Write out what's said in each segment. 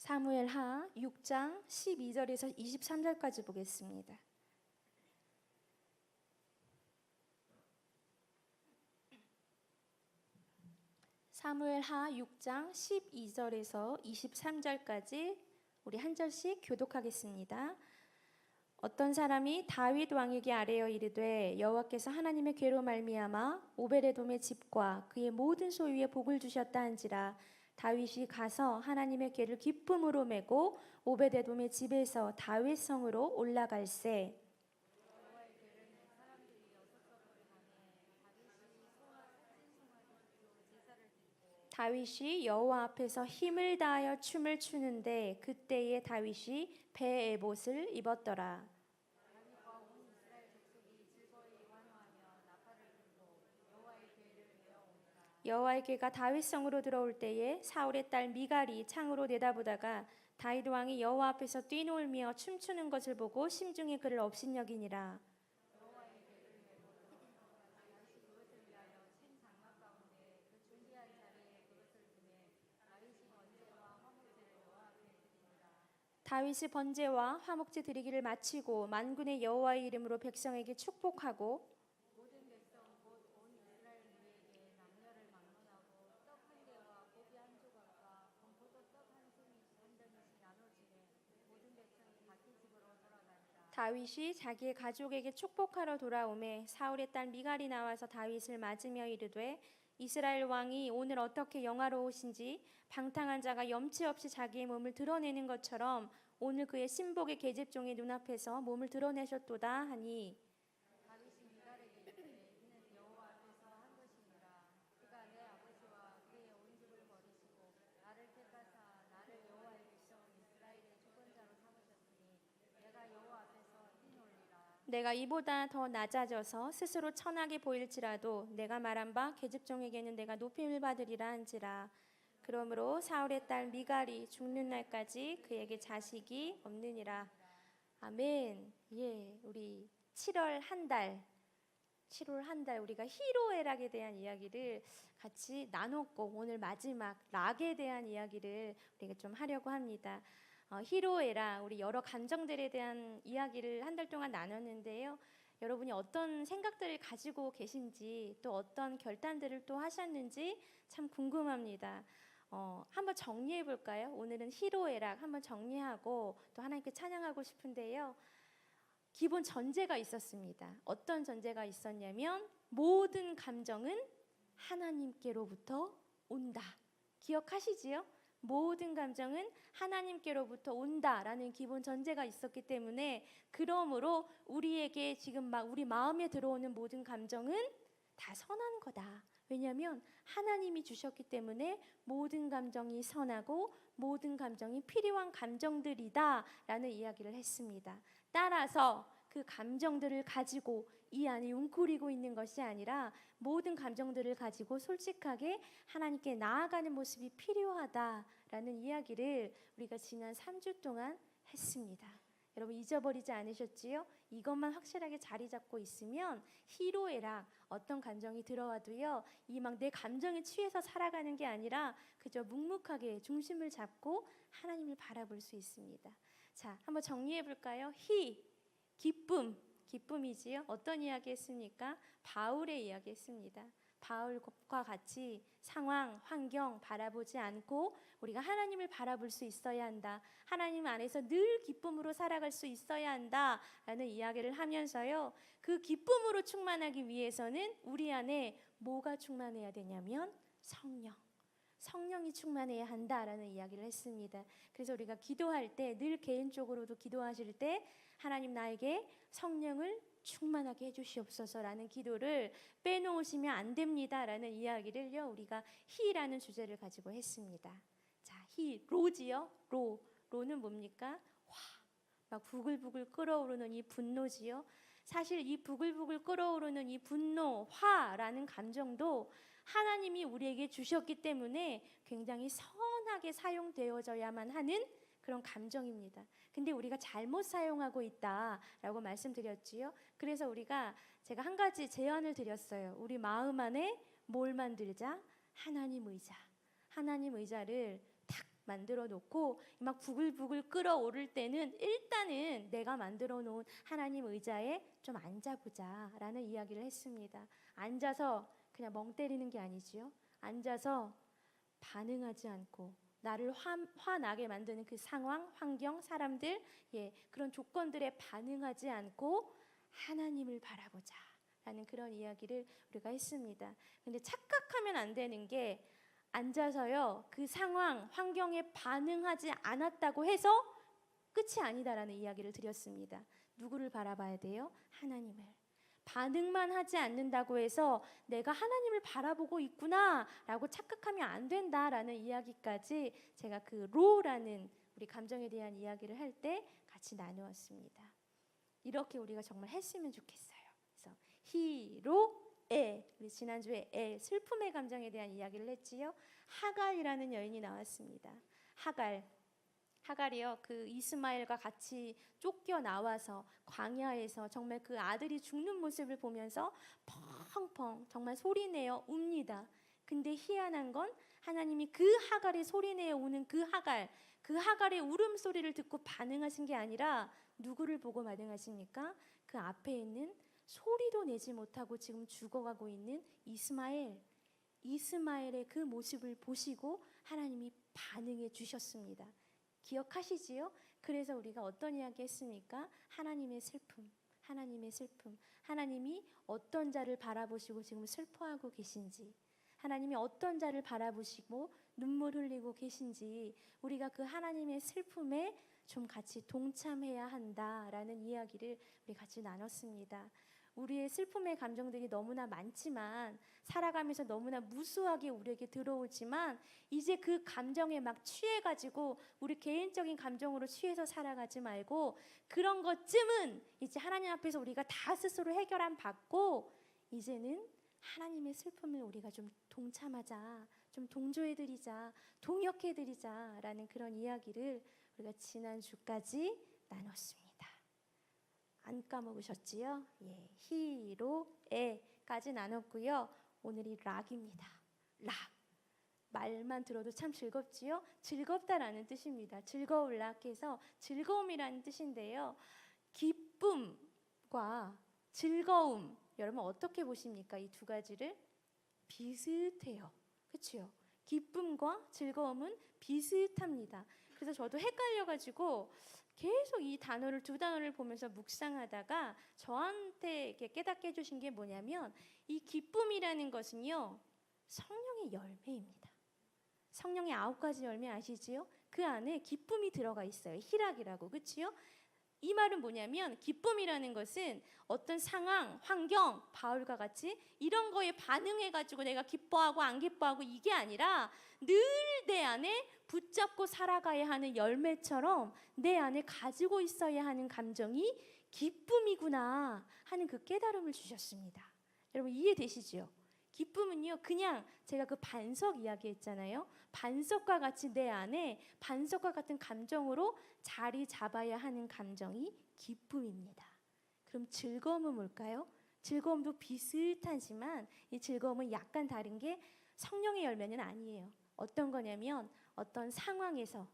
사무엘하 6장 12절에서 23절까지 보겠습니다. 사무엘하 6장 12절에서 23절까지 우리 한 절씩 교독하겠습니다. 어떤 사람이 다윗 왕에게 아뢰어 이르되 여호와께서 하나님의 괴로 말미암아 오베데돔의 집과 그의 모든 소유에 복을 주셨다 한지라. 다윗이 가서 하나님의 궤를 기쁨으로 메고 오베데돔의 집에서 다윗 성으로 올라갈새. 다윗이 여호와 앞에서 힘을 다하여 춤을 추는데 그때에 다윗이 베에봇을 입었더라. 여호와의 궤가 다윗 성으로 들어올 때에 사울의 딸 미갈이 창으로 내다보다가 다윗 왕이 여호와 앞에서 뛰놀며 춤추는 것을 보고 심중에 그를 업신여기니라. 다윗이 번제와 화목제 드리기를 마치고 만군의 여호와의 이름으로 백성에게 축복하고 모든 백성 곧 온 이스라엘 위에게 남녀를 막론하고 떡 한 개와 고기 한 조각과 건포도 떡 한 덩이씩 나눠주매 모든 백성이 각기 집으로 돌아가니라. 다윗이 자기의 가족에게 축복하러 돌아오매 사울의 딸 미갈이 나와서 다윗을 맞으며 이르되 이스라엘 왕이 오늘 어떻게 영화로우신지 방탕한 자가 염치 없이 자기의 몸을 드러내는 것처럼 오늘 그의 신복의 계집종의 눈앞에서 몸을 드러내셨도다 하니 다윗이 미갈에게 이르되 이는 여호와 앞에서 한 것이니라. 그가 내 아버지와 그의 온 집을 버리시고 나를 택하사 나를 여호와의 백성 이스라엘의 주권자로 삼으셨으니 내가 여호와 앞에서 뛰놀리라. 내가 이보다 더 낮아져서 스스로 천하게 보일지라도 내가 말한 바 계집종에게는 내가 높임을 받으리라 한지라. 그러므로 사울의 딸 미갈이 죽는 날까지 그에게 자식이 없느니라. 아멘. 예, 우리 7월 한 달 우리가 희로애락에 대한 이야기를 같이 나눴고 오늘 마지막 락에 대한 이야기를 우리가 좀 하려고 합니다. 희로애락, 우리 여러 감정들에 대한 이야기를 한 달 동안 나눴는데요. 여러분이 어떤 생각들을 가지고 계신지 또 어떤 결단들을 또 하셨는지 참 궁금합니다. 한번 정리해 볼까요? 오늘은 희로애락 한번 정리하고 또 하나님께 찬양하고 싶은데요. 기본 전제가 있었습니다. 어떤 전제가 있었냐면 모든 감정은 하나님께로부터 온다. 기억하시지요? 모든 감정은 하나님께로부터 온다라는 기본 전제가 있었기 때문에 그러므로 우리에게 지금 우리 마음에 들어오는 모든 감정은 다 선한 거다. 왜냐하면 하나님이 주셨기 때문에 모든 감정이 선하고 모든 감정이 필요한 감정들이다 라는 이야기를 했습니다. 따라서 그 감정들을 가지고 이 안에 웅크리고 있는 것이 아니라 모든 감정들을 가지고 솔직하게 하나님께 나아가는 모습이 필요하다라는 이야기를 우리가 지난 3주 동안 했습니다. 여러분 잊어버리지 않으셨지요? 이것만 확실하게 자리 잡고 있으면 희로애락, 어떤 감정이 들어와도요 이 막 내 감정에 취해서 살아가는 게 아니라 그저 묵묵하게 중심을 잡고 하나님을 바라볼 수 있습니다. 자, 한번 정리해 볼까요? 기쁨이지요. 어떤 이야기 했습니까? 바울의 이야기 했습니다. 바울과 같이 상황, 환경 바라보지 않고 우리가 하나님을 바라볼 수 있어야 한다. 하나님 안에서 늘 기쁨으로 살아갈 수 있어야 한다라는 이야기를 하면서요. 그 기쁨으로 충만하기 위해서는 우리 안에 뭐가 충만해야 되냐면 성령이 충만해야 한다라는 이야기를 했습니다. 그래서 우리가 기도할 때 늘 개인적으로도 기도하실 때 하나님 나에게 성령을 충만하게 해주시옵소서라는 기도를 빼놓으시면 안 됩니다라는 이야기를요 우리가 희라는 주제를 가지고 했습니다. 자, 로지요. 로는 뭡니까? 막 부글부글 끓어오르는 이 분노지요. 사실 이 부글부글 끓어오르는 이 분노, 화라는 감정도 하나님이 우리에게 주셨기 때문에 굉장히 선하게 사용되어져야만 하는 그런 감정입니다. 근데 우리가 잘못 사용하고 있다라고 말씀드렸지요. 그래서 제가 한 가지 제안을 드렸어요. 우리 마음 안에 뭘 만들자? 하나님 의자를 탁 만들어 놓고 막 부글부글 끓어오를 때는 일단은 내가 만들어 놓은 하나님 의자에 좀 앉아보자 라는 이야기를 했습니다. 앉아서 그냥 멍 때리는 게 아니지요. 앉아서 반응하지 않고 나를 화나게 만드는 그 상황, 환경, 사람들, 그런 조건들에 반응하지 않고 하나님을 바라보자 라는 그런 이야기를 우리가 했습니다. 근데 착각하면 안 되는 게 앉아서요 그 상황, 환경에 반응하지 않았다고 해서 끝이 아니다라는 이야기를 드렸습니다. 누구를 바라봐야 돼요? 하나님을. 반응만 하지 않는다고 해서 내가 하나님을 바라보고 있구나 라고 착각하면 안 된다라는 이야기까지 제가 그 로라는 우리 감정에 대한 이야기를 할 때 같이 나누었습니다. 이렇게 우리가 정말 했으면 좋겠어요. 그래서 히로에, 우리 지난주에 슬픔의 감정에 대한 이야기를 했지요. 하갈이라는 여인이 나왔습니다. 하갈이요 그 이스마엘과 같이 쫓겨 나와서 광야에서 정말 그 아들이 죽는 모습을 보면서 펑펑 정말 소리내어 웁니다. 근데 희한한 건 하나님이 그 하갈이 소리내어 우는 그 하갈의 울음소리를 듣고 반응하신 게 아니라 누구를 보고 반응하십니까? 그 앞에 있는 소리도 내지 못하고 지금 죽어가고 있는 이스마엘의 그 모습을 보시고 하나님이 반응해 주셨습니다. 기억하시지요? 그래서 우리가 어떤 이야기 했습니까? 하나님의 슬픔. 하나님이 어떤 자를 바라보시고 지금 슬퍼하고 계신지, 하나님이 어떤 자를 바라보시고 눈물 흘리고 계신지 우리가 그 하나님의 슬픔에 좀 같이 동참해야 한다라는 이야기를 우리 같이 나눴습니다. 우리의 슬픔의 감정들이 너무나 많지만 살아가면서 너무나 무수하게 우리에게 들어오지만 이제 그 감정에 막 취해가지고 우리 개인적인 감정으로 취해서 살아가지 말고 그런 것쯤은 이제 하나님 앞에서 우리가 다 스스로 해결함 받고 이제는 하나님의 슬픔을 우리가 좀 동참하자, 좀 동조해드리자, 동역해드리자 라는 그런 이야기를 우리가 지난주까지 나눴습니다. 안 까먹으셨지요? 히로에까지 나눴고요. 오늘이 락입니다. 락. 말만 들어도 참 즐겁지요? 즐겁다라는 뜻입니다. 즐거울 락해서 즐거움이라는 뜻인데요. 기쁨과 즐거움, 여러분 어떻게 보십니까? 이 두 가지를 비슷해요. 그렇죠? 기쁨과 즐거움은 비슷합니다. 그래서 저도 헷갈려가지고 계속 이 두 단어를 보면서 묵상하다가 저한테 이렇게 깨닫게 해주신 게 뭐냐면 이 기쁨이라는 것은요 성령의 열매입니다. 성령의 9가지 열매 아시지요? 그 안에 기쁨이 들어가 있어요. 희락이라고, 그렇지요? 이 말은 뭐냐면 기쁨이라는 것은 어떤 상황, 환경, 바울과 같이 이런 거에 반응해가지고 내가 기뻐하고 안 기뻐하고 이게 아니라 늘 내 안에 붙잡고 살아가야 하는 열매처럼 내 안에 가지고 있어야 하는 감정이 기쁨이구나 하는 그 깨달음을 주셨습니다. 여러분 이해되시죠? 기쁨은요 그냥 제가 그 반석 이야기했잖아요. 반석과 같이 내 안에 반석과 같은 감정으로 자리 잡아야 하는 감정이 기쁨입니다. 그럼 즐거움은 뭘까요? 즐거움도 비슷하지만 이 즐거움은 약간 다른 게 성령의 열매는 아니에요. 어떤 거냐면 어떤 상황에서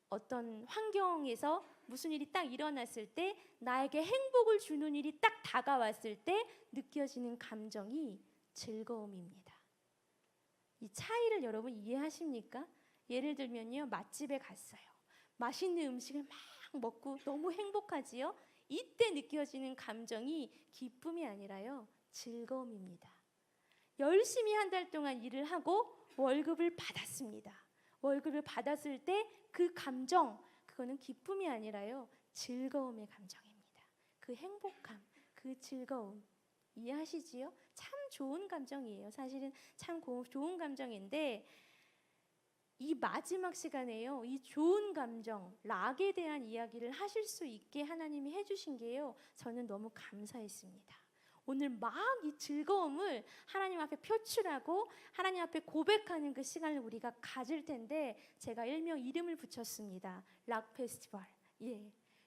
어떤 환경에서 무슨 일이 딱 일어났을 때 나에게 행복을 주는 일이 딱 다가왔을 때 느껴지는 감정이 즐거움입니다. 이 차이를 여러분 이해하십니까? 예를 들면요 맛집에 갔어요. 맛있는 음식을 막 먹고 너무 행복하지요? 이때 느껴지는 감정이 기쁨이 아니라요 즐거움입니다. 열심히 한 달 동안 일을 하고 월급을 받았습니다. 월급을 받았을 때 그 감정, 그거는 기쁨이 아니라요 즐거움의 감정입니다. 그 행복함, 그 즐거움 이해하시지요? 참 좋은 감정이에요. 사실은 참 좋은 감정인데 이 마지막 시간에요 이 좋은 감정, 락에 대한 이야기를 하실 수 있게 하나님이 해주신 게요 저는 너무 감사했습니다. 오늘 막 이 즐거움을 하나님 앞에 표출하고 하나님 앞에 고백하는 그 시간을 우리가 가질 텐데 제가 일명 이름을 붙였습니다. 락 페스티벌.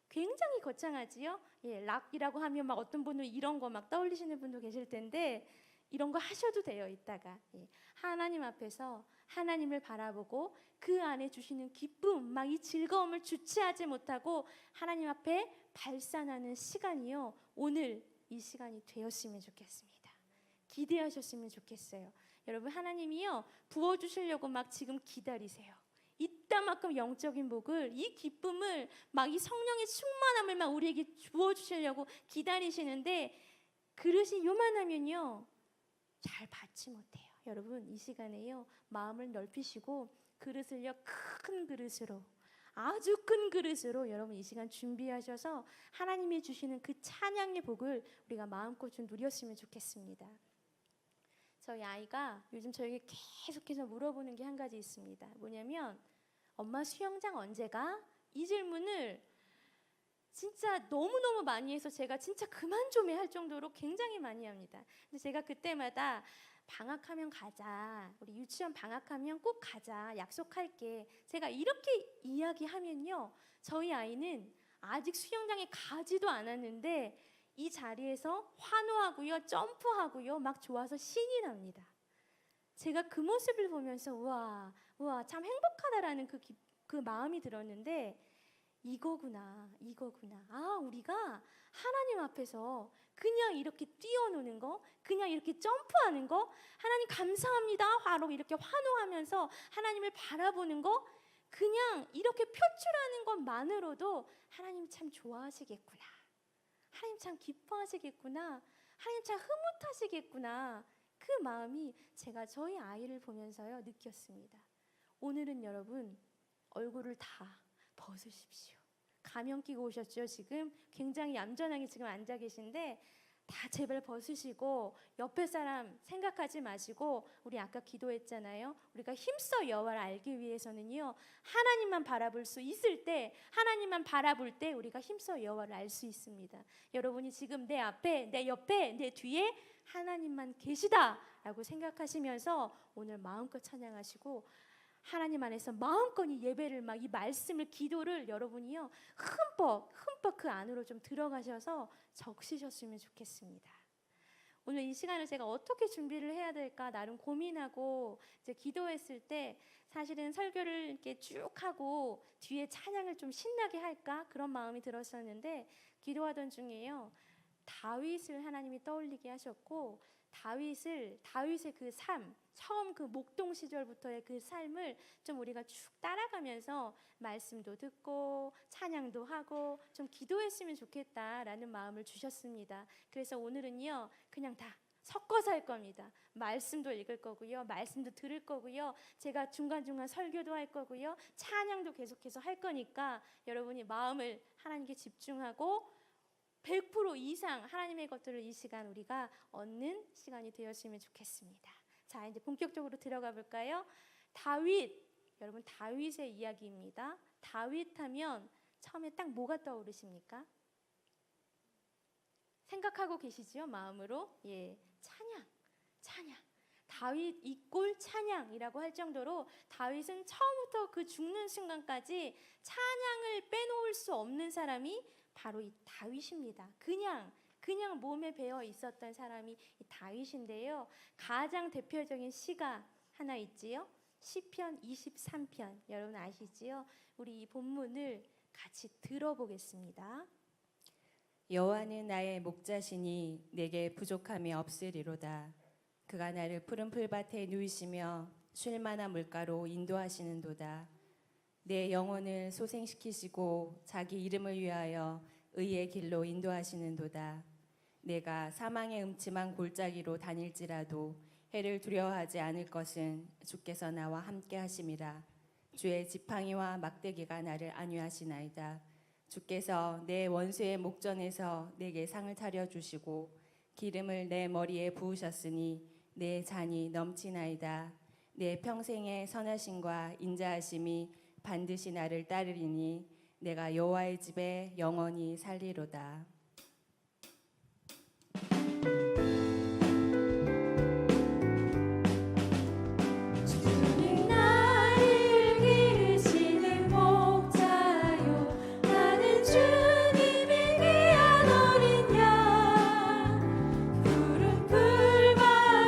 굉장히 거창하지요? 락이라고 하면 막 어떤 분은 이런 거 막 떠올리시는 분도 계실 텐데 이런 거 하셔도 돼요. 이따가 하나님 앞에서 하나님을 바라보고 그 안에 주시는 기쁨, 막 이 즐거움을 주체하지 못하고 하나님 앞에 발산하는 시간이요, 오늘 이 시간이 되었으면 좋겠습니다. 기대하셨으면 좋겠어요. 여러분, 하나님이요 부어주시려고 막 지금 기다리세요. 이따만큼 영적인 복을, 이 기쁨을, 막 이 성령의 충만함을 막 우리에게 부어주시려고 기다리시는데 그릇이 요만하면요 잘 받지 못해요. 여러분, 이 시간에요 마음을 넓히시고 그릇을요 큰 그릇으로, 아주 큰 그릇으로 여러분 이 시간 준비하셔서 하나님이 주시는 그 찬양의 복을 우리가 마음껏 좀 누렸으면 좋겠습니다. 저희 아이가 요즘 저에게 계속해서 물어보는 게 한 가지 있습니다. 뭐냐면, 엄마 수영장 언제 가? 이 질문을 진짜 너무너무 많이 해서 제가 진짜 그만 좀 해 할 정도로 굉장히 많이 합니다. 근데 제가 그때마다 방학하면 가자, 우리 유치원 방학하면 꼭 가자, 약속할게, 제가 이렇게 이야기하면요 저희 아이는 아직 수영장에 가지도 않았는데 이 자리에서 환호하고요, 점프하고요, 막 좋아서 신이 납니다. 제가 그 모습을 보면서 우와 참 행복하다라는 그 마음이 들었는데, 이거구나. 아, 우리가 하나님 앞에서 그냥 이렇게 뛰어노는 거, 그냥 이렇게 점프하는 거, 하나님 감사합니다 바로 이렇게 환호하면서 하나님을 바라보는 거, 그냥 이렇게 표출하는 것만으로도 하나님 참 좋아하시겠구나, 하나님 참 기뻐하시겠구나, 하나님 참 흐뭇하시겠구나, 그 마음이 제가 저희 아이를 보면서요 느꼈습니다. 오늘은 여러분 얼굴을 다 벗으십시오. 가면 끼고 오셨죠? 지금 굉장히 얌전하게 지금 앉아 계신데 다 제발 벗으시고 옆에 사람 생각하지 마시고, 우리 아까 기도했잖아요. 우리가 힘써 여호와를 알기 위해서는요 하나님만 바라볼 수 있을 때, 하나님만 바라볼 때 우리가 힘써 여호와를 알 수 있습니다. 여러분이 지금 내 앞에, 내 옆에, 내 뒤에 하나님만 계시다라고 생각하시면서 오늘 마음껏 찬양하시고 하나님 안에서 마음껏 이 예배를, 막 이 말씀을, 기도를 여러분이요 흠뻑 그 안으로 좀 들어가셔서 적시셨으면 좋겠습니다. 오늘 이 시간을 제가 어떻게 준비를 해야 될까 나름 고민하고 이제 기도했을 때, 사실은 설교를 이렇게 쭉 하고 뒤에 찬양을 좀 신나게 할까 그런 마음이 들었었는데, 기도하던 중에요 다윗을 하나님이 떠올리게 하셨고, 다윗의 그 삶, 처음 그 목동 시절부터의 그 삶을 좀 우리가 쭉 따라가면서 말씀도 듣고 찬양도 하고 좀 기도했으면 좋겠다라는 마음을 주셨습니다. 그래서 오늘은요 그냥 다 섞어서 할 겁니다. 말씀도 읽을 거고요, 말씀도 들을 거고요, 제가 중간중간 설교도 할 거고요, 찬양도 계속해서 할 거니까 여러분이 마음을 하나님께 집중하고 100% 이상 하나님의 것들을 이 시간 우리가 얻는 시간이 되었으면 좋겠습니다. 자, 이제 본격적으로 들어가 볼까요? 여러분 다윗의 이야기입니다. 다윗 하면 처음에 딱 뭐가 떠오르십니까? 생각하고 계시죠? 마음으로. 찬양. 다윗 이꼴 찬양이라고 할 정도로 다윗은 처음부터 그 죽는 순간까지 찬양을 빼놓을 수 없는 사람이 바로 이 다윗입니다. 그냥 몸에 배어 있었던 사람이 이 다윗인데요. 가장 대표적인 시가 하나 있지요. 시편 23편 여러분 아시지요? 우리 이 본문을 같이 들어보겠습니다. 여호와는 나의 목자시니 내게 부족함이 없으리로다. 그가 나를 푸른 풀밭에 누이시며 쉴 만한 물가로 인도하시는도다. 내 영혼을 소생시키시고 자기 이름을 위하여 의의 길로 인도하시는도다. 내가 사망의 음침한 골짜기로 다닐지라도 해를 두려워하지 않을 것은 주께서 나와 함께 하심이라. 주의 지팡이와 막대기가 나를 안위하시나이다. 주께서 내 원수의 목전에서 내게 상을 차려주시고 기름을 내 머리에 부으셨으니 내 잔이 넘치나이다. 내 평생의 선하심과 인자하심이 반드시 나를 따르리니 내가 여호와의 집에 영원히 살리로다. 푸른 풀밭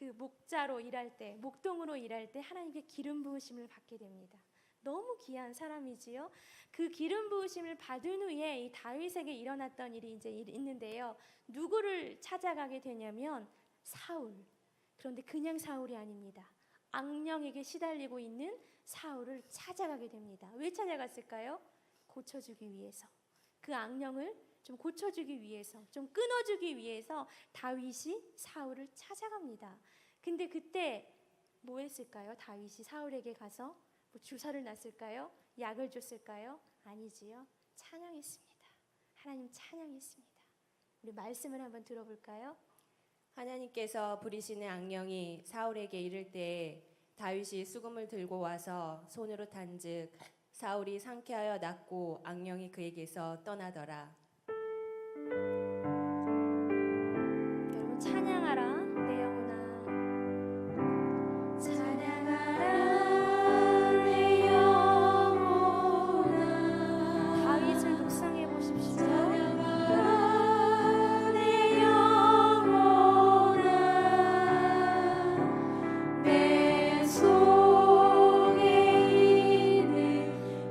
그 목자로 일할 때, 목동으로 일할 때 하나님께 기름 부으심을 받게 됩니다. 너무 귀한 사람이지요. 그 기름 부으심을 받은 후에 이 다윗에게 일어났던 일이 이제 있는데요. 누구를 찾아가게 되냐면 사울. 그런데 그냥 사울이 아닙니다. 악령에게 시달리고 있는 사울을 찾아가게 됩니다. 왜 찾아갔을까요? 고쳐주기 위해서. 그 악령을 좀 고쳐주기 위해서, 좀 끊어주기 위해서 다윗이 사울을 찾아갑니다. 근데 그때 뭐 했을까요? 다윗이 사울에게 가서 뭐 주사를 놨을까요? 약을 줬을까요? 아니지요. 찬양했습니다. 하나님 찬양했습니다. 우리 말씀을 한번 들어볼까요? 하나님께서 부리시는 악령이 사울에게 이를 때 다윗이 수금을 들고 와서 손으로 탄즉 사울이 상쾌하여 낫고 악령이 그에게서 떠나더라. 여러분 찬양하라 내 영혼아. 찬양하라 내 영혼아. 다윗을 묵상해 보십시오. 찬양하라 내 영혼아. 내 속에 있는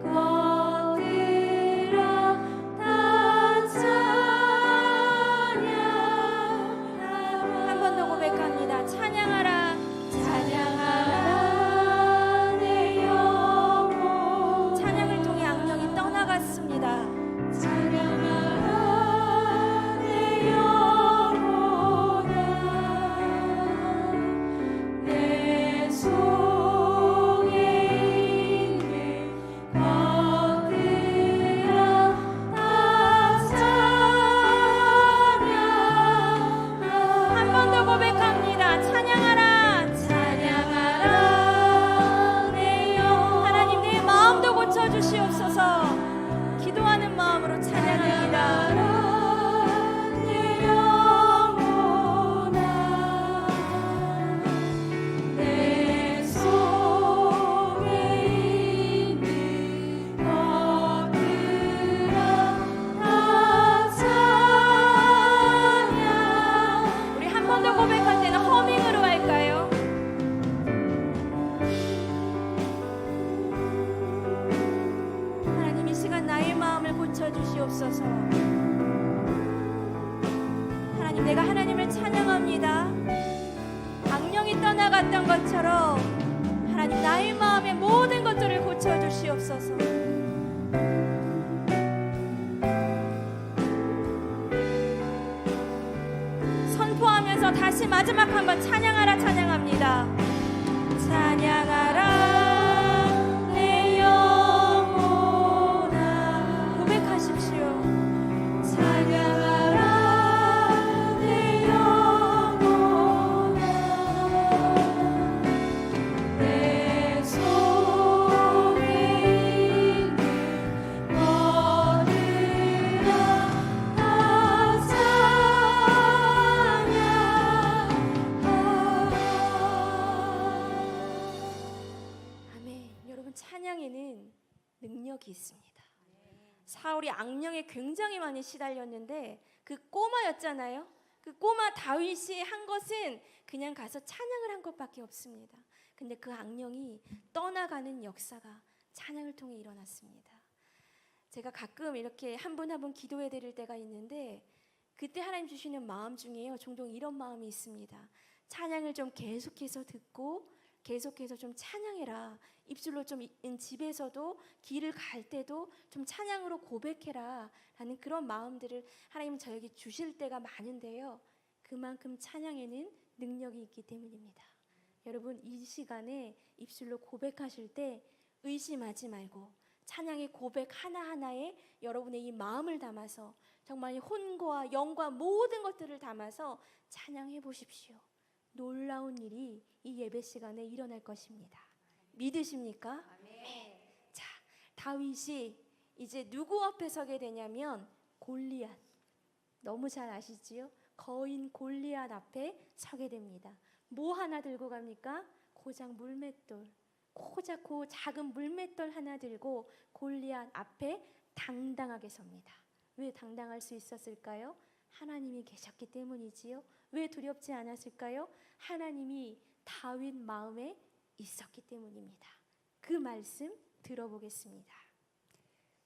것들아 다 한 번 더 고백합니다. 찬양하라 찬양하라 내 영혼. 찬양을 통해 악령이 떠나갔습니다. 찬양하라 내 영혼아. 내 속에 있는 것들아 다 한 번 더 고백합니다. 찬양하라 찬양하라 내 영혼. 하나님 내 마음도 고쳐주시옵소서. 기도하는 마음으로 찬양합니다. 내 영혼아. 내 속에 있는 것들아 다 찬양. 우리 한 번 더 고백할 때는 허밍으로 할까요? 하나님 이 시간 나의 마음을 고쳐주시옵소서. 하나님 내가 하나님을 찬양합니다. 악령이 떠나갔던 것처럼 하나님 나의 마음의 모든 것들을 고쳐주시옵소서. 선포하면서 다시 마지막 한번 찬양하라 찬양합니다. 찬양하라 내 영혼아. 고백하십시오. 찬양하라 내 영혼아. 내 속에 있는 것들아 다 아멘. 여러분 찬양에는 능력이 있습니다. 사울이 악령에 굉장히 많이 시달렸는데 그 꼬마였잖아요. 그 꼬마 다윗이 한 것은 그냥 가서 찬양을 한 것밖에 없습니다. 근데 그 악령이 떠나가는 역사가 찬양을 통해 일어났습니다. 제가 가끔 이렇게 한 분 한 분 기도해 드릴 때가 있는데 그때 하나님 주시는 마음 중에요. 종종 이런 마음이 있습니다. 찬양을 좀 계속해서 듣고 계속해서 좀 찬양해라. 입술로 좀 집에서도 길을 갈 때도 좀 찬양으로 고백해라 라는 그런 마음들을 하나님 저에게 주실 때가 많은데요. 그만큼 찬양에는 능력이 있기 때문입니다. 여러분 이 시간에 입술로 고백하실 때 의심하지 말고 찬양의 고백 하나하나에 여러분의 이 마음을 담아서 정말 혼과 영과 모든 것들을 담아서 찬양해 보십시오. 놀라운 일이 이 예배 시간에 일어날 것입니다. 믿으십니까? 아멘. 자, 다윗이 이제 누구 앞에 서게 되냐면 골리앗. 너무 잘 아시지요? 거인 골리앗 앞에 서게 됩니다. 뭐 하나 들고 갑니까? 고작 물맷돌. 고작 그 작은 물맷돌 하나 들고 골리앗 앞에 당당하게 섭니다. 왜 당당할 수 있었을까요? 하나님이 계셨기 때문이지요. 왜 두렵지 않았을까요? 하나님이 다윗 마음에 있었기 때문입니다. 그 말씀 들어보겠습니다.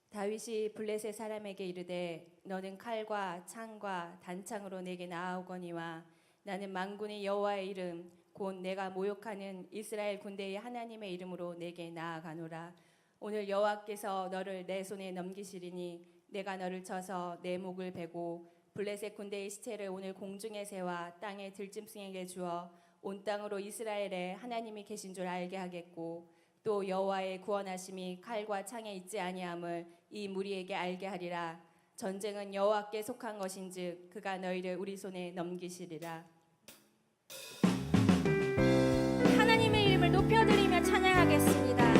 다윗이 블레셋 사람에게 이르되 너는 칼과 창과 단창으로 내게 나아오거니와 나는 만군의 여호와의 이름 곧 내가 모욕하는 이스라엘 군대의 하나님의 이름으로 내게 나아가노라. 오늘 여호와께서 너를 내 손에 넘기시리니 내가 너를 쳐서 내 목을 베고 블레셋 군대의 시체를 오늘 공중에 세워 땅의 들짐승에게 주어 온 땅으로 이스라엘에 하나님이 계신 줄 알게 하겠고 또 여호와의 구원하심이 칼과 창에 있지 아니함을 이 무리에게 알게 하리라. 전쟁은 여호와께 속한 것인즉 그가 너희를 우리 손에 넘기시리라. 하나님의 이름을 높여드리며 찬양하겠습니다.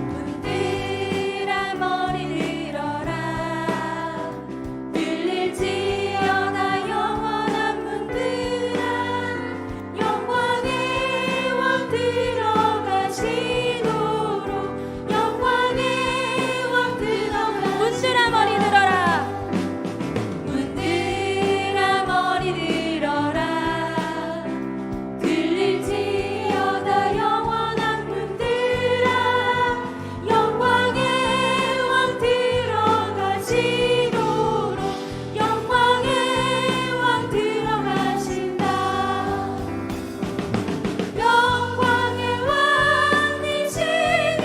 문들아 머리 들어라 들릴지어다 영원한 문들아 영광의 왕 들어가시도록 영광의 왕 들어가시도록 문들아 머리 들어라. 문들아 머리 들어라 들릴지어다 영원한 문들아 영광의 왕 들어가시도록 영광의 왕 들어가신다. 영광의 왕이시며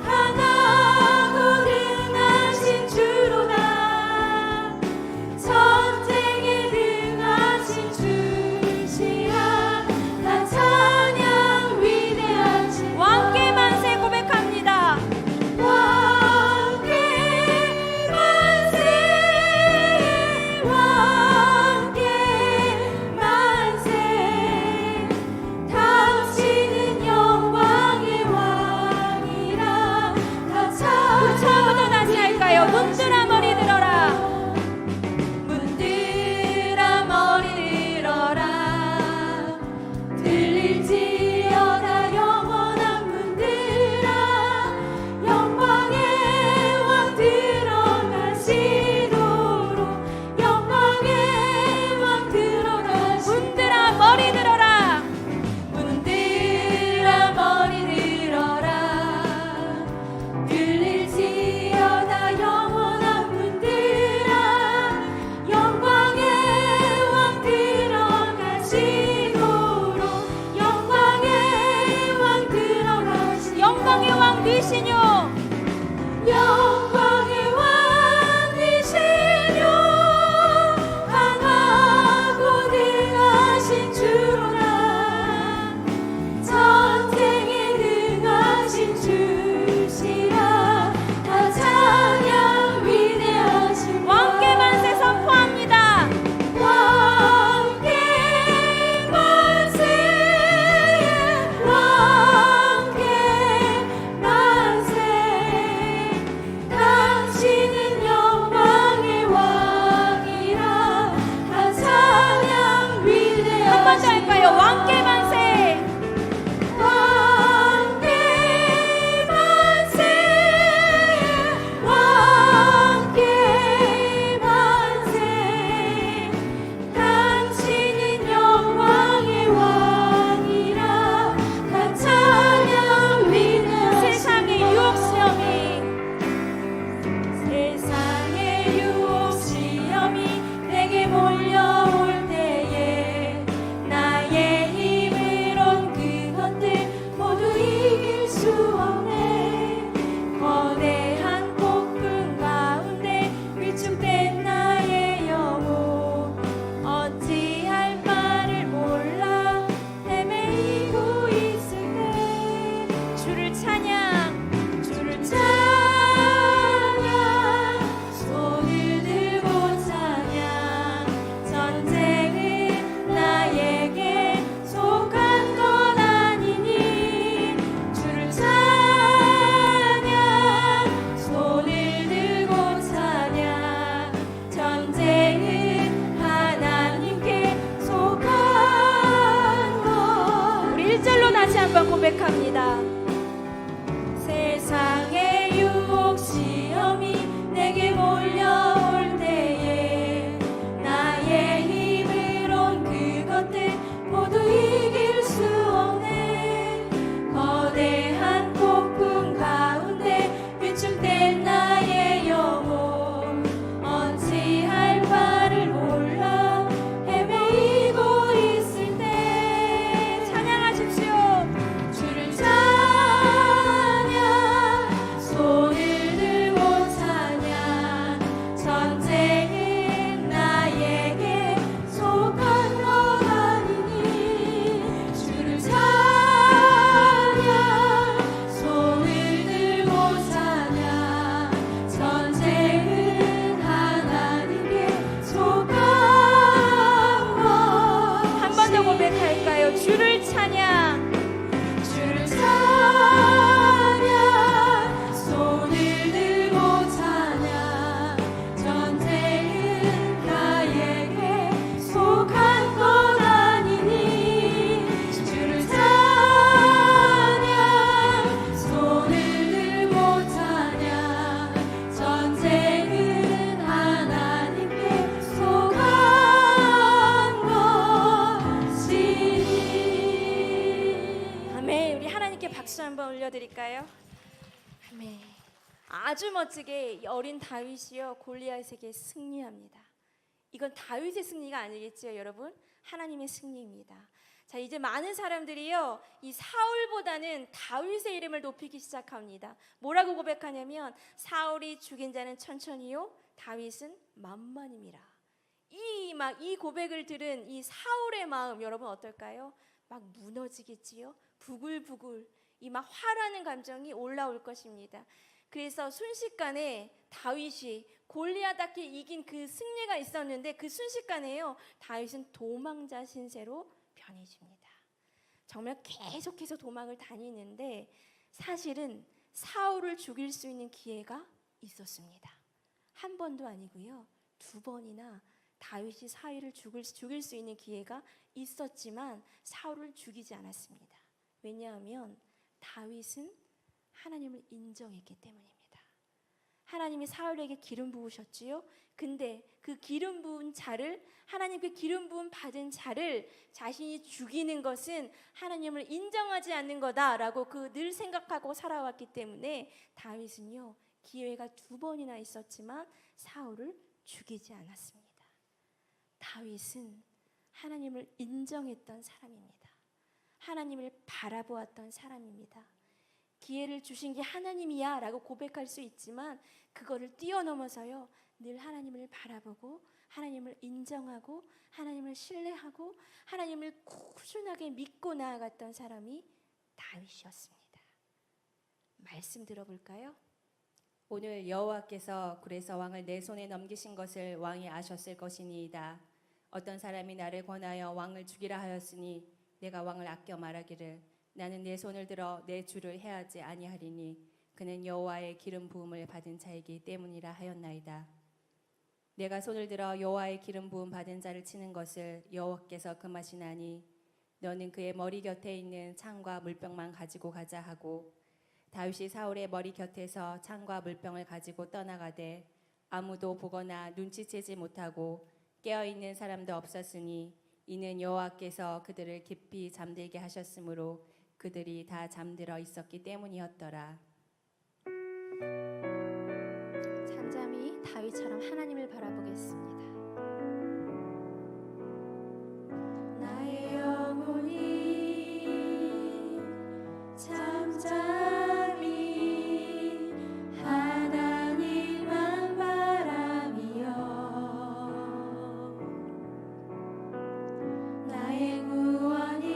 하나고 능하신 주로다. 전쟁에 능하신 주시라. 나 찬양 위대하신 왕께 만세 고백합니다. 왕께 만세 왕께 만세 당신은 영광의 왕이라. 다 우리 처음부터 다시 할까요? 문들아 머리 들어라. 문들아 머리 들어라 들릴지어다 영원한 문들아 영광의 왕 들어가시도록 영광의 왕 들어가시도록 문들아 머리 들어라. 문들아 머리 들어라 들릴지어다 영원한 문들아 영광의 왕 들어가시도록 영광의 왕 들어가시도록 영광의 왕 되시뇨. 영광의 왕이시며 강하고 능하신 주로다. 전쟁에 능하신 주시라. 다 찬양 위대하신 왕께 만세 선포합니다. 왕께 만세 왕께 만세 당신은 영광의 왕이라. 다 찬양 위대하신 한 번 더 할까요? 왕께 만세. 왕께 만세 왕께 만세 당신은 영광의 왕이라. 다 찬양 위대하신 세상의 유혹 시험이 세상의 유혹 시험이 내게 몰려올 때에 나의 힘으론 그것들 모두 이길 수 없네. 거대한 폭풍 가운데 위축된 나의 영혼 어찌할 바를 몰라 헤매이고 있을 때 주를 찬양. 주를 찬양 손을 들고 찬양. 전쟁은 나에게 속한 것 아니니 주를 찬양 손을 들고 찬양. 전쟁은 하나님께 속한 것. 우리 1절로 다시 한번 고백합니다. 세상의 유혹 시험이 내게 몰려올 때에 나의 힘 찬양. 주를 찬양 손을 들고 찬양 전쟁은 나에게 속한 것 아니니 주를 찬양 손을 들고 찬양 전쟁은 하나님께 속한 것이니. 아멘. 우리 하나님께 박수 한번 올려드릴까요? 아멘. 아주 멋지게 이 어린 다윗이요 골리앗에게 승리합니다. 이건 다윗의 승리가 아니겠지요, 여러분? 하나님의 승리입니다. 자, 이제 많은 사람들이요 이 사울보다는 다윗의 이름을 높이기 시작합니다. 뭐라고 고백하냐면 사울이 죽인 자는 천천히요, 다윗은 만만임이라. 이 고백을 들은 이 사울의 마음 여러분 어떨까요? 막 무너지겠지요. 부글부글 이 막 화라는 감정이 올라올 것입니다. 그래서 순식간에 다윗이 골리앗에게 이긴 그 승리가 있었는데 그 순식간에요 다윗은 도망자 신세로 변해집니다. 정말 계속해서 도망을 다니는데 사실은 사울을 죽일 수 있는 기회가 있었습니다. 한 번도 아니고요 2번이나 다윗이 사울을 죽일 수 있는 기회가 있었지만 사울을 죽이지 않았습니다. 왜냐하면 다윗은 하나님을 인정했기 때문입니다. 하나님이 사울에게 기름 부으셨지요. 근데 그 기름 부은 자를 하나님께 기름 부음 받은 자를 자신이 죽이는 것은 하나님을 인정하지 않는 거다라고 늘 생각하고 살아왔기 때문에 다윗은요 기회가 2번이나 있었지만 사울을 죽이지 않았습니다. 다윗은 하나님을 인정했던 사람입니다. 하나님을 바라보았던 사람입니다. 기회를 주신 게 하나님이야 라고 고백할 수 있지만 그거를 뛰어넘어서요 늘 하나님을 바라보고 하나님을 인정하고 하나님을 신뢰하고 하나님을 꾸준하게 믿고 나아갔던 사람이 다윗이었습니다. 말씀 들어볼까요? 오늘 여호와께서 그래서 왕을 내 손에 넘기신 것을 왕이 아셨을 것이니이다. 어떤 사람이 나를 권하여 왕을 죽이라 하였으니 내가 왕을 아껴 말하기를 나는 내 손을 들어 내 주를 해하지 아니하리니 그는 여호와의 기름 부음을 받은 자이기 때문이라 하였나이다. 내가 손을 들어 여호와의 기름 부음 받은 자를 치는 것을 여호와께서 금하시나니 너는 그의 머리 곁에 있는 창과 물병만 가지고 가자 하고 다윗이 사울의 머리 곁에서 창과 물병을 가지고 떠나가되 아무도 보거나 눈치채지 못하고 깨어있는 사람도 없었으니 이는 여호와께서 그들을 깊이 잠들게 하셨으므로 그들이 다 잠들어 있었기 때문이었더라. 잠잠히 다윗처럼 하나님을 바라보겠습니다. 나의 영혼이 잠잠히 하나님만 바라며 나의 구원이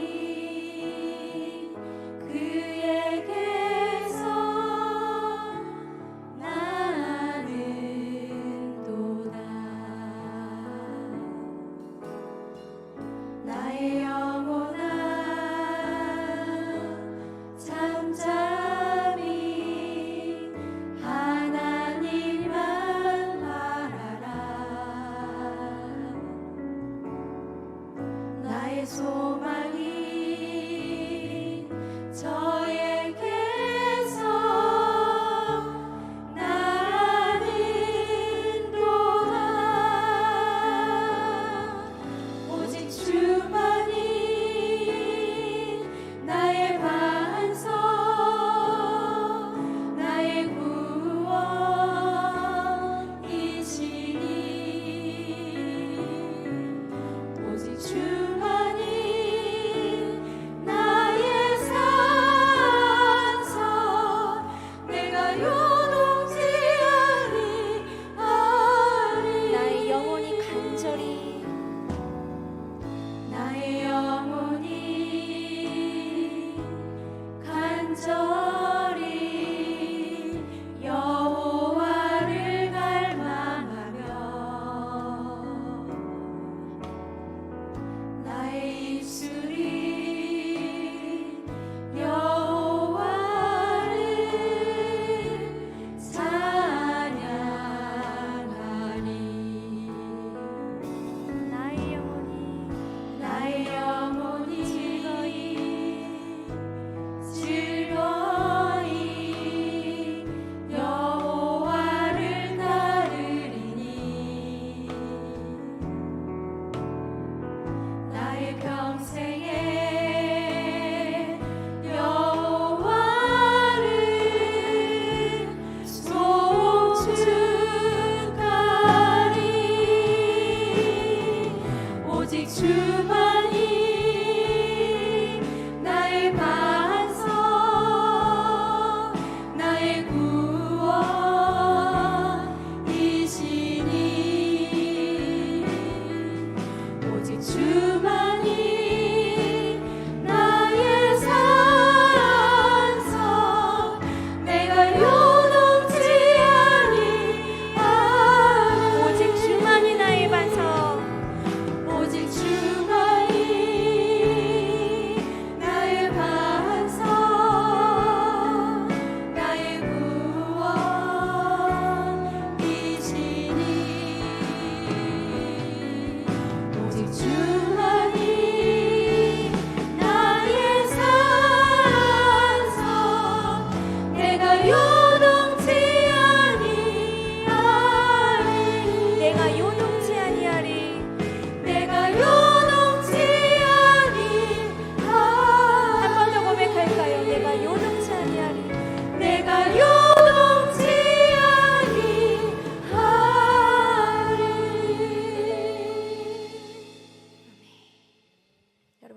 그에게서 나는도다. 나의 영혼아 잠잠히 하나님만 바라라. 나의 소망이 저에게서 나는도다. 오직 주만이 나의 반석 나의 구원이시니 오직 주만이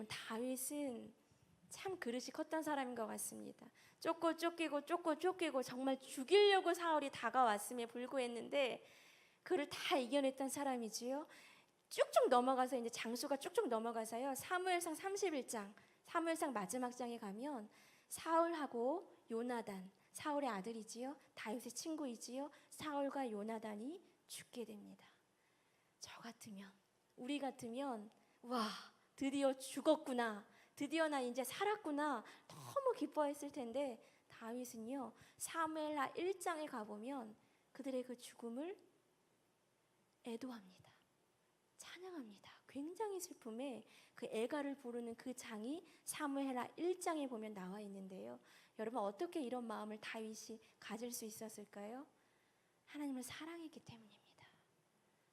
여러분, 다윗은 참 그릇이 컸던 사람인 것 같습니다. 쫓기고 정말 죽이려고 사울이 다가왔음에 불구했는데 그를 다 이겨냈던 사람이지요. 쭉쭉 넘어가서 이제 장수가 쭉쭉 넘어가서요. 사무엘상 31장, 사무엘상 마지막 장에 가면 사울하고 요나단, 사울의 아들이지요. 다윗의 친구이지요. 사울과 요나단이 죽게 됩니다. 저 같으면, 우리 같으면 와, 드디어 죽었구나, 드디어 나 이제 살았구나, 너무 기뻐했을 텐데 다윗은요, 사무엘하 1장에 가보면 그들의 그 죽음을 애도합니다. 찬양합니다. 굉장히 슬픔에 그 애가를 부르는 그 장이 사무엘하 1장에 보면 나와 있는데요. 여러분, 어떻게 이런 마음을 다윗이 가질 수 있었을까요? 하나님을 사랑했기 때문입니다.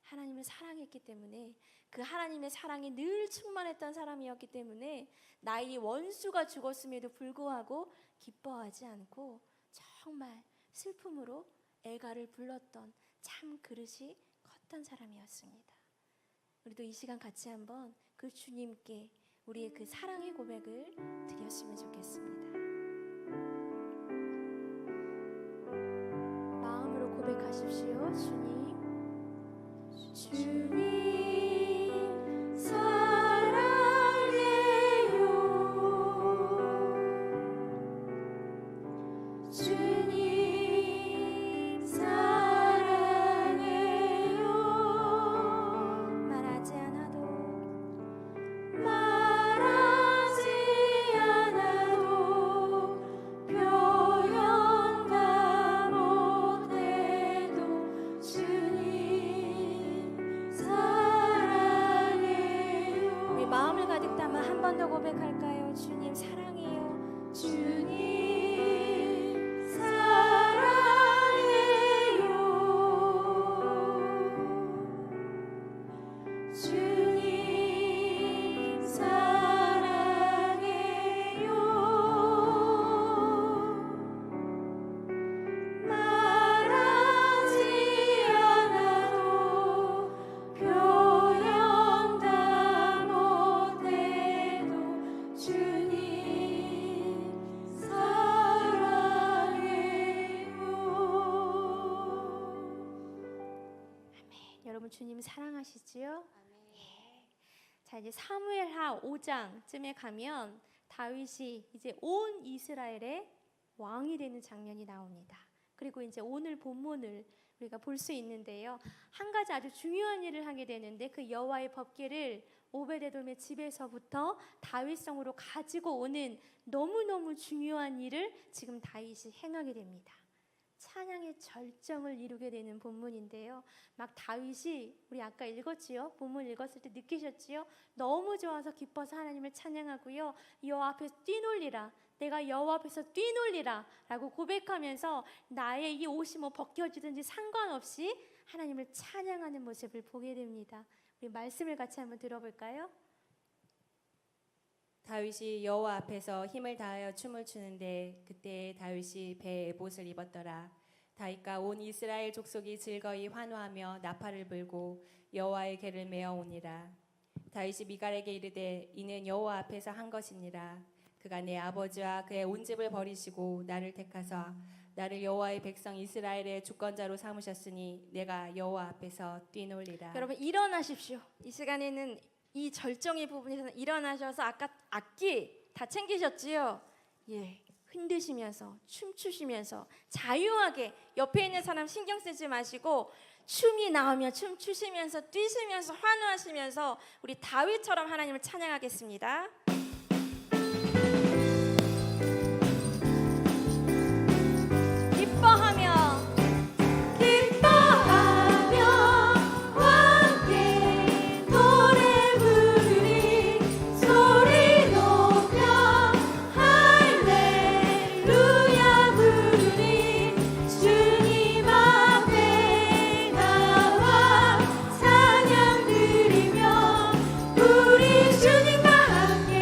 하나님을 사랑했기 때문에, 그 하나님의 사랑이 늘 충만했던 사람이었기 때문에 나의 원수가 죽었음에도 불구하고 기뻐하지 않고 정말 슬픔으로 애가를 불렀던 참 그릇이 컸던 사람이었습니다. 우리도 이 시간 같이 한번 그 주님께 우리의 그 사랑의 고백을 드렸으면 좋겠습니다. 마음으로 고백하십시오. 주님 사랑해요. 주님 사랑해요. 말하지 않아도 표현 다 못해도 주님 사랑해요. 우리 마음을 가득 담아 한 번 더 고백할까요? 주님 사랑해요. 주님 사랑해요. 주님 사랑해요. 말하지 않아도 표현 다 못해도 주님 사랑해요. 아멘. 여러분, 주님 사랑하시지요? 자, 이제 사무엘하 5장쯤에 가면 다윗이 이제 온 이스라엘의 왕이 되는 장면이 나옵니다. 그리고 이제 오늘 본문을 우리가 볼 수 있는데요. 한 가지 아주 중요한 일을 하게 되는데, 그 여호와의 법궤를 오베데돔의 집에서부터 다윗성으로 가지고 오는 너무너무 중요한 일을 지금 다윗이 행하게 됩니다. 찬양의 절정을 이루게 되는 본문인데요. 막 다윗이, 우리 아까 읽었지요? 본문 읽었을 때 느끼셨지요? 너무 좋아서 기뻐서 하나님을 찬양하고요. 여호와 앞에서 뛰놀리라, 내가 여호와 앞에서 뛰놀리라 라고 고백하면서 나의 이 옷이 뭐 벗겨지든지 상관없이 하나님을 찬양하는 모습을 보게 됩니다. 우리 말씀을 같이 한번 들어볼까요? 다윗이 여호와 앞에서 힘을 다하여 춤을 추는데 그때 다윗이 배에 에봇을 입었더라. 다윗과 온 이스라엘 족속이 즐거이 환호하며 나팔을 불고 여호와의 궤를 메어 오니라. 다윗이 미갈에게 이르되 이는 여호와 앞에서 한 것이니라. 그가 내 아버지와 그의 온 집을 버리시고 나를 택하사 나를 여호와의 백성 이스라엘의 주권자로 삼으셨으니 내가 여호와 앞에서 뛰놀리라. 여러분, 일어나십시오. 이 시간에는 이 절정의 부분에서는 일어나셔서 아까 악기 다 챙기셨지요? 예, 흔드시면서 춤추시면서 자유하게, 옆에 있는 사람 신경 쓰지 마시고 춤이 나오면 춤추시면서 뛰시면서 환호하시면서 우리 다윗처럼 하나님을 찬양하겠습니다. 우리 주님과 함께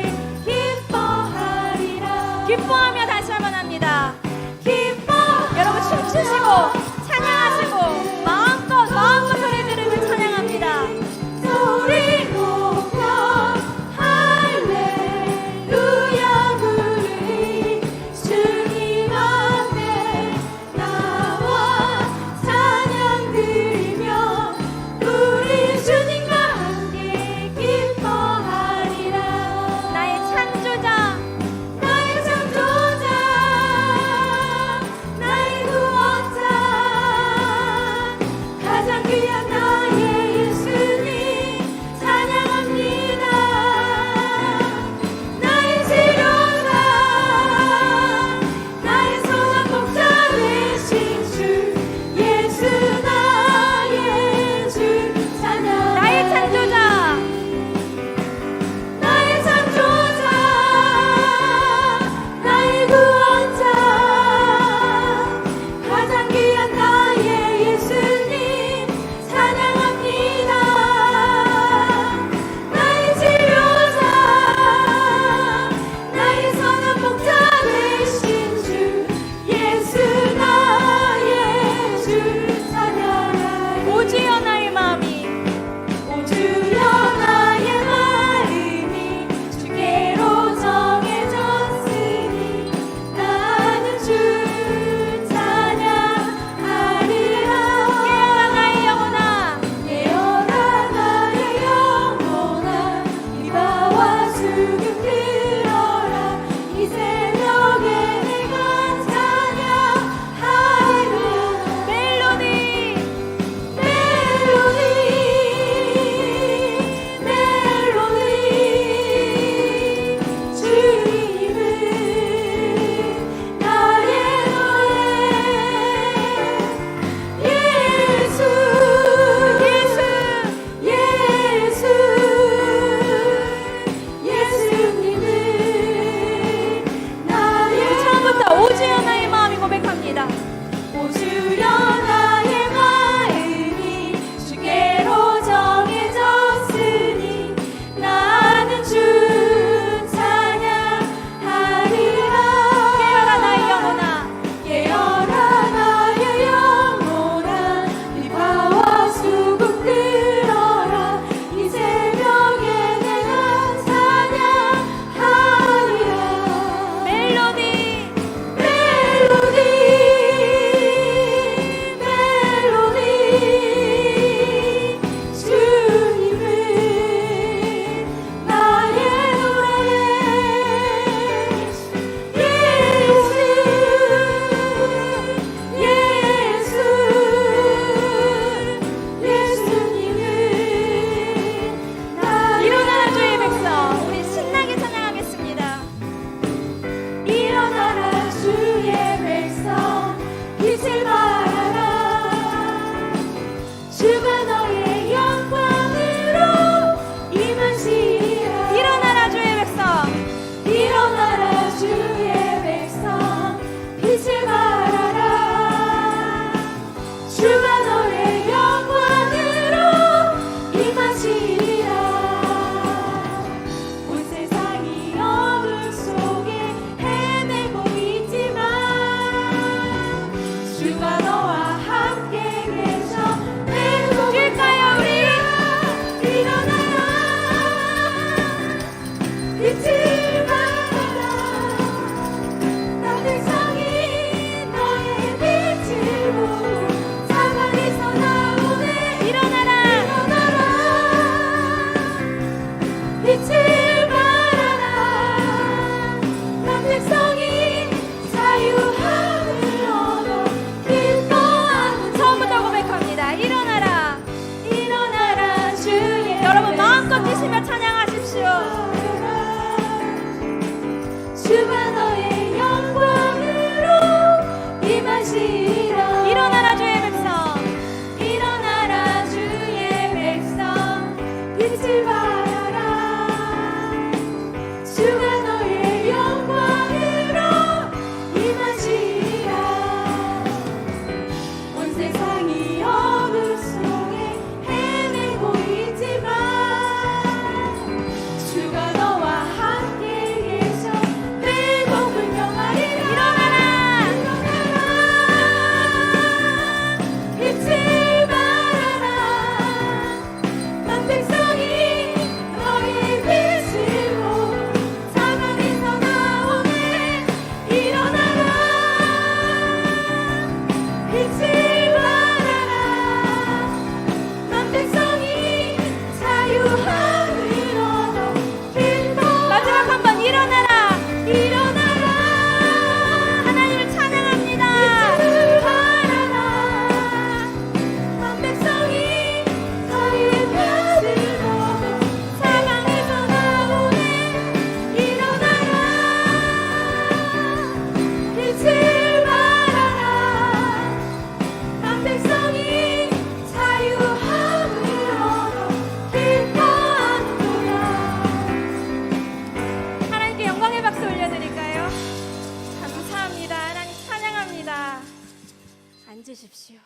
앉으십시오.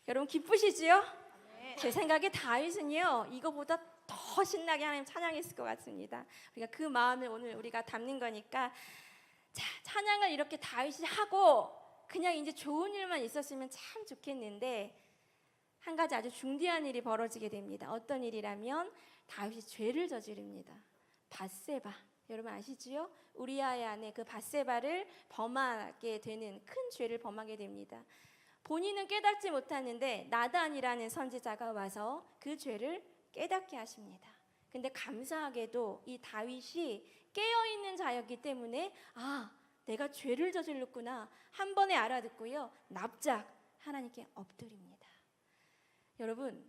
여러분 기쁘시지요? 제 생각에 다윗은요 이거보다 더 신나게 하나님 찬양했을 것 같습니다. 우리가 그 마음을 오늘 우리가 담는 거니까 자, 찬양을 이렇게 다윗이 하고 그냥 이제 좋은 일만 있었으면 참 좋겠는데 한 가지 아주 중대한 일이 벌어지게 됩니다. 어떤 일이라면 다윗이 죄를 저지릅니다. 밧세바, 여러분 아시지요? 우리아의 아내 그 밧세바를 범하게 되는 큰 죄를 범하게 됩니다. 본인은 깨닫지 못하는데 나단이라는 선지자가 와서 그 죄를 깨닫게 하십니다. 근데 감사하게도 이 다윗이 깨어있는 자였기 때문에 내가 죄를 저질렀구나 한 번에 알아듣고요 납작 하나님께 엎드립니다. 여러분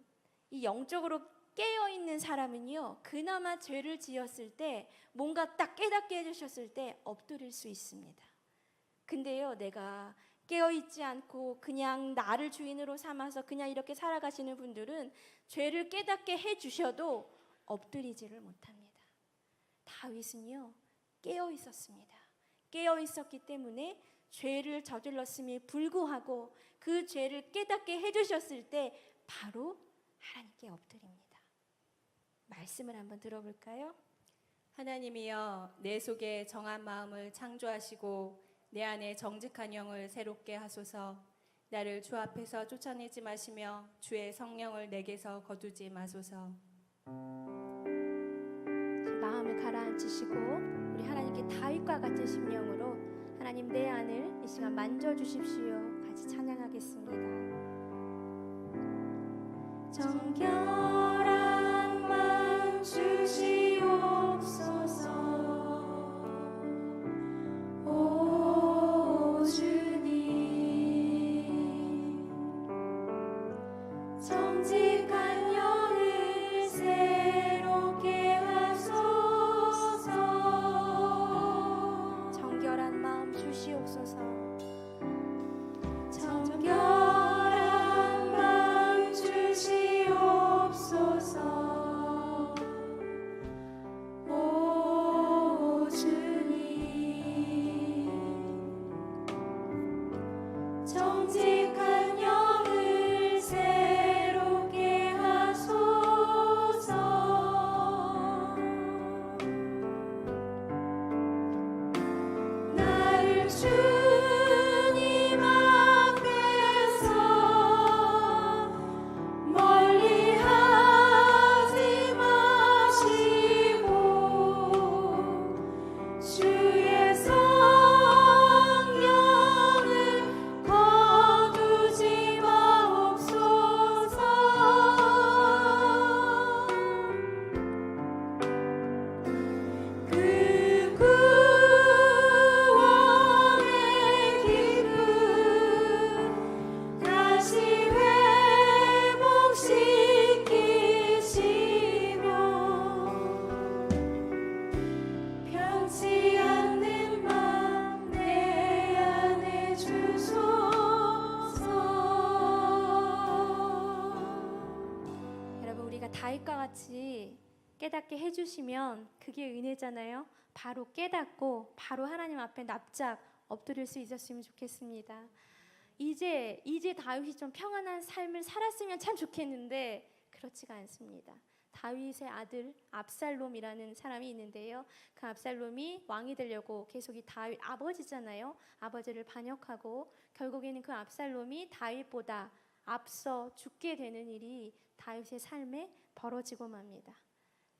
이 영적으로 깨어있는 사람은요 그나마 죄를 지었을 때 뭔가 딱 깨닫게 해주셨을 때 엎드릴 수 있습니다. 근데요 내가 깨어있지 않고 그냥 나를 주인으로 삼아서 그냥 이렇게 살아가시는 분들은 죄를 깨닫게 해주셔도 엎드리지를 못합니다. 다윗은요 깨어있었습니다. 깨어있었기 때문에 죄를 저질렀음에 불구하고 그 죄를 깨닫게 해주셨을 때 바로 하나님께 엎드립니다. 말씀을 한번 들어볼까요? 하나님이여 내 속에 정한 마음을 창조하시고 내 안에 정직한 영을 새롭게 하소서. 나를 주 앞에서 쫓아내지 마시며 주의 성령을 내게서 거두지 마소서. 마음을 가라앉히시고 우리 하나님께 다윗과 같은 심령으로 하나님 내 안을 이 시간 만져주십시오. 같이 찬양하겠습니다. 정결한 마음 주시옵소서. 오 주님 정직한 영을 새롭게 하소서. 정결한 마음 주시옵소서. 정결한 마음 주시옵소서. 오 주님 정직한 영을 새롭게 하소서. 나를 주님 앞에서 멀리 하지 마시고 주의 성령을 거두지 마옵소서. 그 구원의 기쁨 다시 회복시키시며 변치 않는 맘 내 안에 주소서. 여러분 우리가 다윗과 같이 깨닫게 해주시면 그게 은혜잖아요. 바로 깨닫고 바로 하나님 앞에 납작 엎드릴 수 있었으면 좋겠습니다. 이제 다윗이 좀 평안한 삶을 살았으면 참 좋겠는데 그렇지가 않습니다. 다윗의 아들 압살롬이라는 사람이 있는데요. 그 압살롬이 왕이 되려고 계속 이 다윗 아버지잖아요. 아버지를 반역하고 결국에는 그 압살롬이 다윗보다 앞서 죽게 되는 일이 다윗의 삶에 벌어지고 맙니다.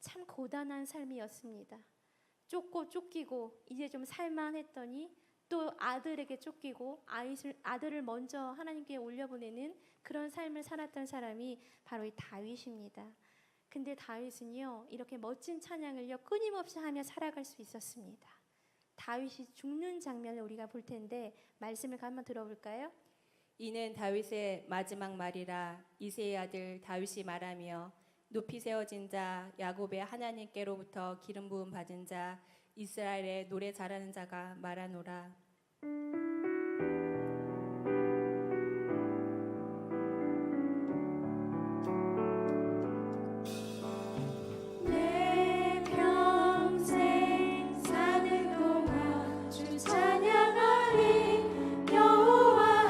참 고단한 삶이었습니다. 쫓고 쫓기고 이제 좀 살만했더니 또 아들에게 쫓기고 아들을 먼저 하나님께 올려보내는 그런 삶을 살았던 사람이 바로 이 다윗입니다. 근데 다윗은요 이렇게 멋진 찬양을요 끊임없이 하며 살아갈 수 있었습니다. 다윗이 죽는 장면을 우리가 볼 텐데 말씀을 한번 들어볼까요? 이는 다윗의 마지막 말이라. 이새의 아들 다윗이 말하며 높이 세워진 자 야곱의 하나님께로부터 기름 부음 받은 자 이스라엘의 노래 잘하는 자가 말하노라. 내 평생 사는 동안 주 찬양하리. 여호와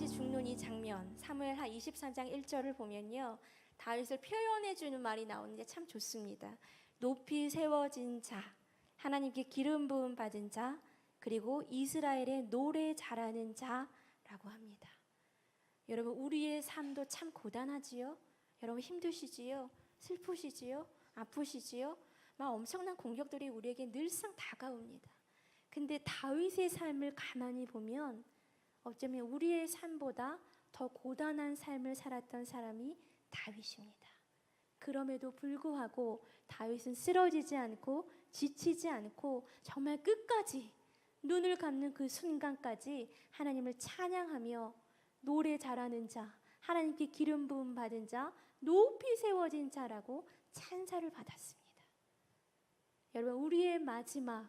다윗이 죽는 이 장면, 사무엘하 23장 1절을 보면요, 다윗을 표현해 주는 말이 나오는데 참 좋습니다. 높이 세워진 자, 하나님께 기름 부음 받은 자, 그리고 이스라엘의 노래 잘하는 자라고 합니다. 여러분, 우리의 삶도 참 고단하지요? 여러분, 힘드시지요? 슬프시지요? 아프시지요? 막 엄청난 공격들이 우리에게 늘상 다가옵니다. 근데 다윗의 삶을 가만히 보면 어쩌면 우리의 삶보다 더 고단한 삶을 살았던 사람이 다윗입니다. 그럼에도 불구하고 다윗은 쓰러지지 않고 지치지 않고 정말 끝까지, 눈을 감는 그 순간까지 하나님을 찬양하며 노래 잘하는 자, 하나님께 기름 부음 받은 자, 높이 세워진 자라고 찬사를 받았습니다. 여러분, 우리의 마지막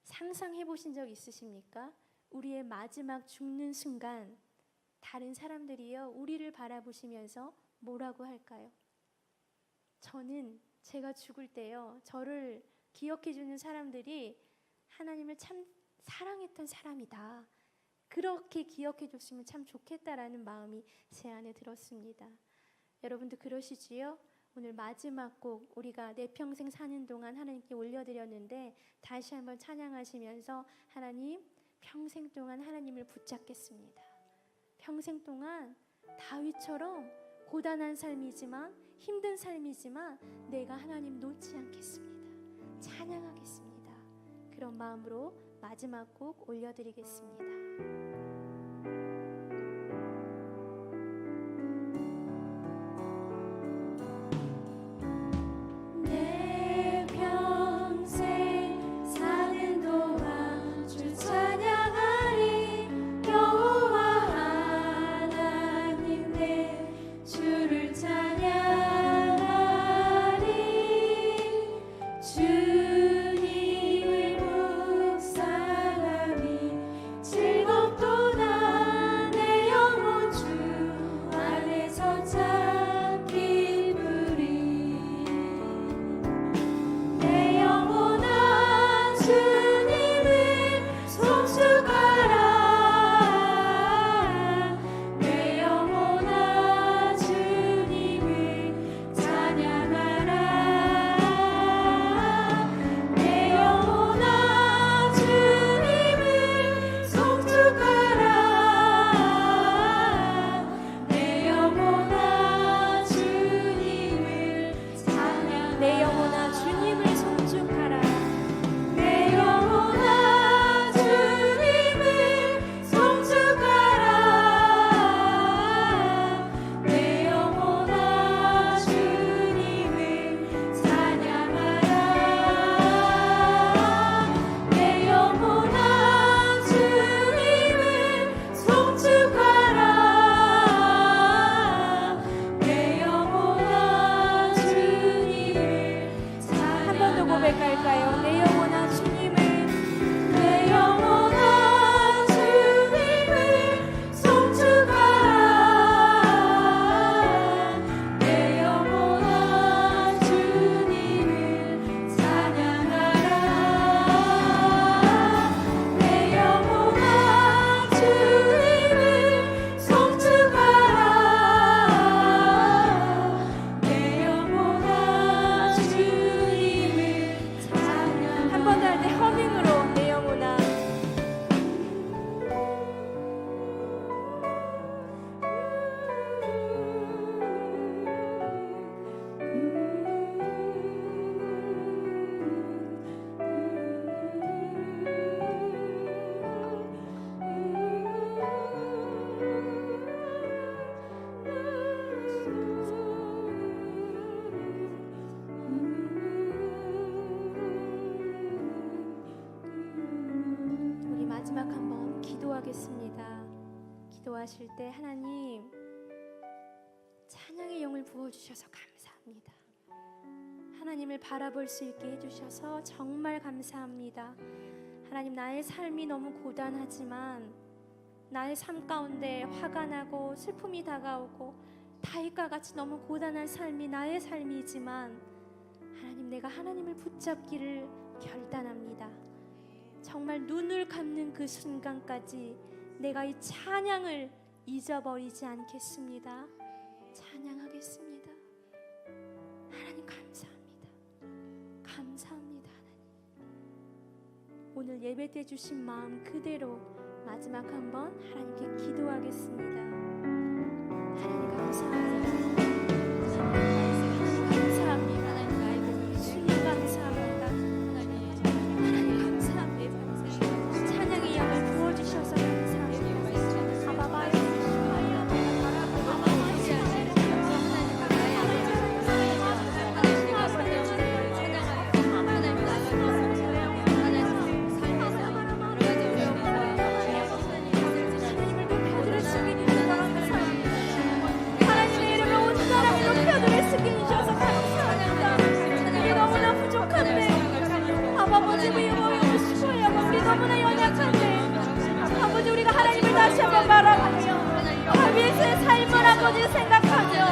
상상해 보신 적 있으십니까? 우리의 마지막 죽는 순간 다른 사람들이요, 우리를 바라보시면서 뭐라고 할까요? 저는 제가 죽을 때요, 저를 기억해 주는 사람들이 하나님을 참 사랑했던 사람이다, 그렇게 기억해 줬으면 참 좋겠다라는 마음이 제 안에 들었습니다. 여러분도 그러시지요? 오늘 마지막 곡 우리가 내 평생 사는 동안 하나님께 올려드렸는데 다시 한번 찬양하시면서 하나님, 평생 동안 하나님을 붙잡겠습니다. 평생 동안 다윗처럼 고단한 삶이지만, 힘든 삶이지만 내가 하나님 놓지 않겠습니다. 찬양하겠습니다. 그런 마음으로 마지막 곡 올려드리겠습니다. 마지막 한번 기도하겠습니다. 기도하실 때 하나님, 찬양의 영을 부어주셔서 감사합니다. 하나님을 바라볼 수 있게 해주셔서 정말 감사합니다. 하나님, 나의 삶이 너무 고단하지만, 나의 삶 가운데 화가 나고 슬픔이 다가오고 다윗과 같이 너무 고단한 삶이 나의 삶이지만, 하나님, 내가 하나님을 붙잡기를 결단합니다. 정말 눈을 감는 그 순간까지 내가 이 찬양을 잊어버리지 않겠습니다. 찬양하겠습니다. 하나님 감사합니다. 감사합니다. 하나님. 오늘 예배 때 주신 마음 그대로 마지막 한번 하나님께 기도하겠습니다. 하나님 감사합니다. 감사합니다. 하나님 주님 감사합니다. 하나님 감사합니다. 찬양의 영을 부어주셔서 감사합니다. 아바바요. 하나님의 이름을 온 사람이 높여드릴 수 있게 주셔서 감사합니다. 우리 너무나 부족한데 아버지 위로하고 싶어요. 우리 너무나 연약한데 아버지 우리가 하나님을 다시 한번 바라보며 다윗의 삶을 아버지 생각하며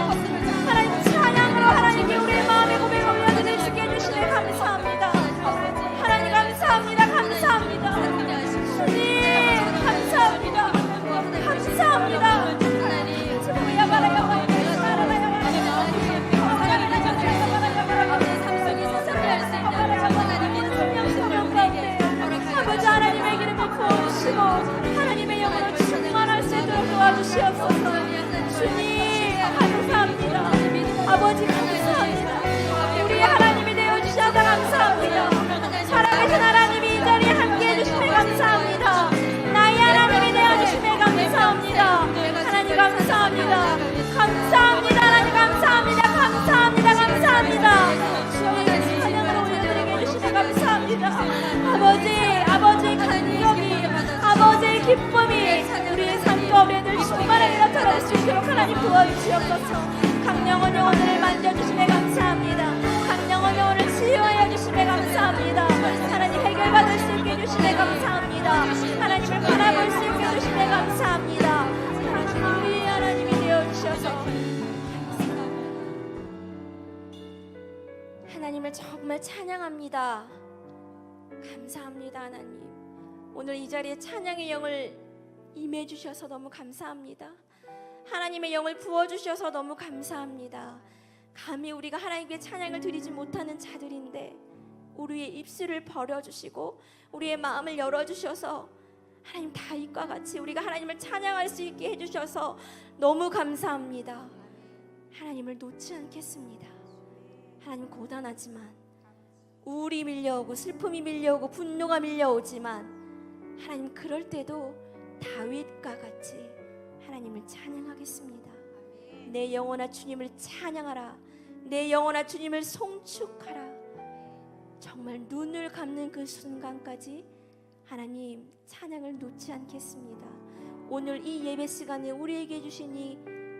하나님 찬양으로 하나님께 우리의 마음의 고백을 올려드릴 수 있게 해주시네 감사합니다. 하나님 감사합니다. 감사합니다. 주님 감사합니다. 감사합니다. 주님이야 바라요. 아버지 하나님의 기름을 부어주시고 하나님의 영으로 충만할 수 있도록 도와주시옵소서. 주님 감사합니다. 아버지 감사합니다. 우리 하나님이 되어주셔서 감사합니다. 살아계신 하나님이 이 자리에 함께해 주시며 감사합니다. 나의 하나님이 되어주시며 감사합니다. 하나님 감사합니다. 감사합니다. 하나님 감사합니다. 감사합니다. 감사합니다. 주님 찬양으로 올려드리게 해주시며 감사합니다. 아버지의 감격이 아버지의 기쁨이 우리의 삶 가운데 늘 충만하게 나타날 수 있도록 하나님 도와주시옵소서. 강령원 영혼을 만져주시며 감사합니다. 강령원 영혼을 치유하여 주시며 감사합니다. 하나님 해결받을 수 있게 해주시며 감사합니다. 하나님을 바라볼 수 있게 해주시며 감사합니다. 하나님 우리의 하나님이 되어주셔서 하나님을 정말 찬양합니다. 감사합니다. 하나님 오늘 이 자리에 찬양의 영을 임해주셔서 너무 감사합니다. 하나님의 영을 부어주셔서 너무 감사합니다. 감히 우리가 하나님께 찬양을 드리지 못하는 자들인데 우리의 입술을 벌여주시고 우리의 마음을 열어주셔서 하나님 다윗과 같이 우리가 하나님을 찬양할 수 있게 해주셔서 너무 감사합니다. 하나님을 놓지 않겠습니다. 하나님 고단하지만 우울이 밀려오고 슬픔이 밀려오고 분노가 밀려오지만 하나님 그럴 때도 다윗과 같이 하나님을 찬양하겠습니다. 내 영혼아 주님을 찬양하라. 내 영혼아 주님을 송축하라. 정말 눈을 감는 그 순간까지 하나님 찬양을 놓지 않겠습니다. 오늘 이 예배 시간에 우리에게 주신 이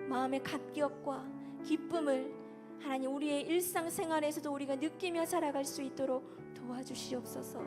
마음의 감격과 기쁨을 하나님 우리의 일상생활에서도 우리가 느끼며 살아갈 수 있도록 도와주시옵소서.